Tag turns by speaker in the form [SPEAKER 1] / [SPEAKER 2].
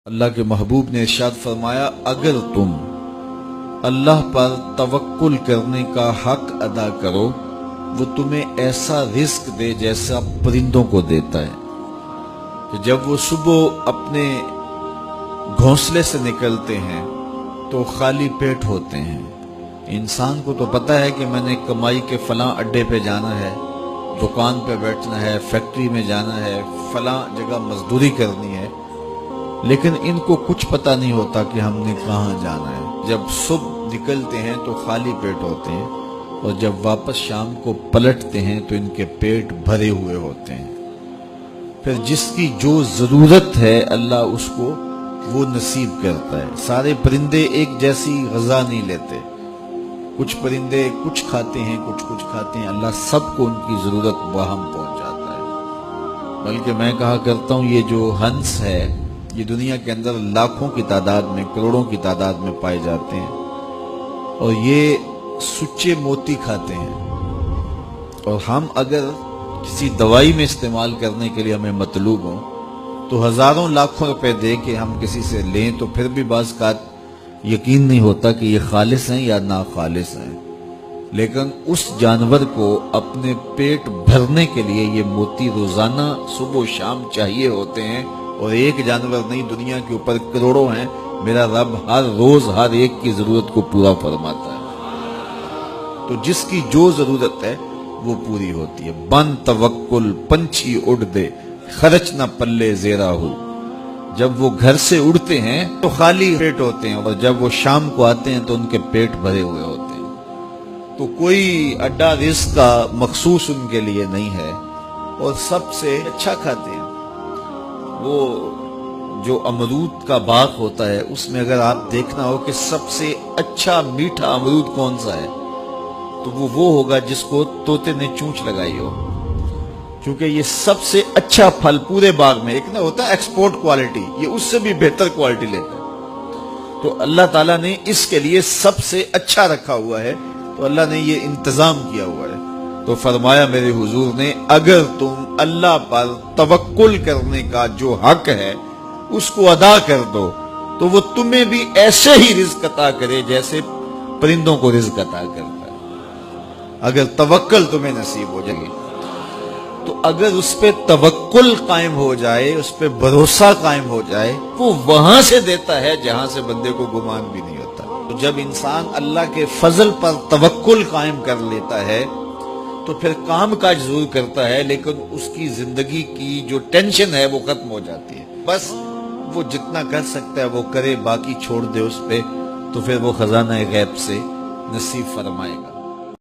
[SPEAKER 1] اللہ کے محبوب نے ارشاد فرمایا، اگر تم اللہ پر توکل کرنے کا حق ادا کرو وہ تمہیں ایسا رزق دے جیسا پرندوں کو دیتا ہے کہ جب وہ صبح اپنے گھونسلے سے نکلتے ہیں تو خالی پیٹ ہوتے ہیں۔ انسان کو تو پتہ ہے کہ میں نے کمائی کے فلاں اڈے پہ جانا ہے، دکان پہ بیٹھنا ہے، فیکٹری میں جانا ہے، فلاں جگہ مزدوری کرنی ہے، لیکن ان کو کچھ پتہ نہیں ہوتا کہ ہم نے کہاں جانا ہے۔ جب صبح نکلتے ہیں تو خالی پیٹ ہوتے ہیں اور جب واپس شام کو پلٹتے ہیں تو ان کے پیٹ بھرے ہوئے ہوتے ہیں۔ پھر جس کی جو ضرورت ہے اللہ اس کو وہ نصیب کرتا ہے۔ سارے پرندے ایک جیسی غذا نہیں لیتے، کچھ پرندے کچھ کھاتے ہیں، کچھ کھاتے ہیں، اللہ سب کو ان کی ضرورت باہم پہنچ جاتا ہے۔ بلکہ میں کہا کرتا ہوں یہ جو ہنس ہے یہ دنیا کے اندر لاکھوں کی تعداد میں، کروڑوں کی تعداد میں پائے جاتے ہیں اور یہ سچے موتی کھاتے ہیں، اور ہم اگر کسی دوائی میں استعمال کرنے کے لیے ہمیں مطلوب ہوں تو ہزاروں لاکھوں روپے دے کے ہم کسی سے لیں تو پھر بھی بعض کا یقین نہیں ہوتا کہ یہ خالص ہیں یا ناخالص ہیں، لیکن اس جانور کو اپنے پیٹ بھرنے کے لیے یہ موتی روزانہ صبح و شام چاہیے ہوتے ہیں، اور ایک جانور نہیں، دنیا کے اوپر کروڑوں ہیں، میرا رب ہر روز ہر ایک کی ضرورت کو پورا فرماتا ہے۔ تو جس کی جو ضرورت ہے وہ پوری ہوتی ہے۔ بن توکل پنچھی اڑ دے، خرچ نہ پلے زیرا ہو۔ جب وہ گھر سے اڑتے ہیں تو خالی پیٹ ہوتے ہیں اور جب وہ شام کو آتے ہیں تو ان کے پیٹ بھرے ہوئے ہوتے ہیں۔ تو کوئی اڈا رزق کا مخصوص ان کے لیے نہیں ہے، اور سب سے اچھا کھاتے ہیں۔ وہ جو امرود کا باغ ہوتا ہے اس میں اگر آپ دیکھنا ہو کہ سب سے اچھا میٹھا امرود کون سا ہے تو وہ ہوگا جس کو طوطے نے چونچ لگائی ہو، کیونکہ یہ سب سے اچھا پھل پورے باغ میں، ایک نہ ہوتا ہے ایکسپورٹ کوالٹی، یہ اس سے بھی بہتر کوالٹی لیتا ہے۔ تو اللہ تعالیٰ نے اس کے لیے سب سے اچھا رکھا ہوا ہے، تو اللہ نے یہ انتظام کیا ہوا ہے۔ تو فرمایا میرے حضور نے، اگر تم اللہ پر توکل کرنے کا جو حق ہے اس کو ادا کر دو تو وہ تمہیں بھی ایسے ہی رزق عطا کرے جیسے پرندوں کو رزق عطا کرتا ہے، اگر توکل تمہیں نصیب ہو جائے۔ تو اگر اس پہ توکل قائم ہو جائے، اس پہ بھروسہ قائم ہو جائے، وہ وہاں سے دیتا ہے جہاں سے بندے کو گمان بھی نہیں ہوتا۔ تو جب انسان اللہ کے فضل پر توکل قائم کر لیتا ہے تو پھر کام کاج ضرور کرتا ہے، لیکن اس کی زندگی کی جو ٹینشن ہے وہ ختم ہو جاتی ہے۔ بس وہ جتنا کر سکتا ہے وہ کرے، باقی چھوڑ دے اس پہ، تو پھر وہ خزانہ غیب سے نصیب فرمائے گا۔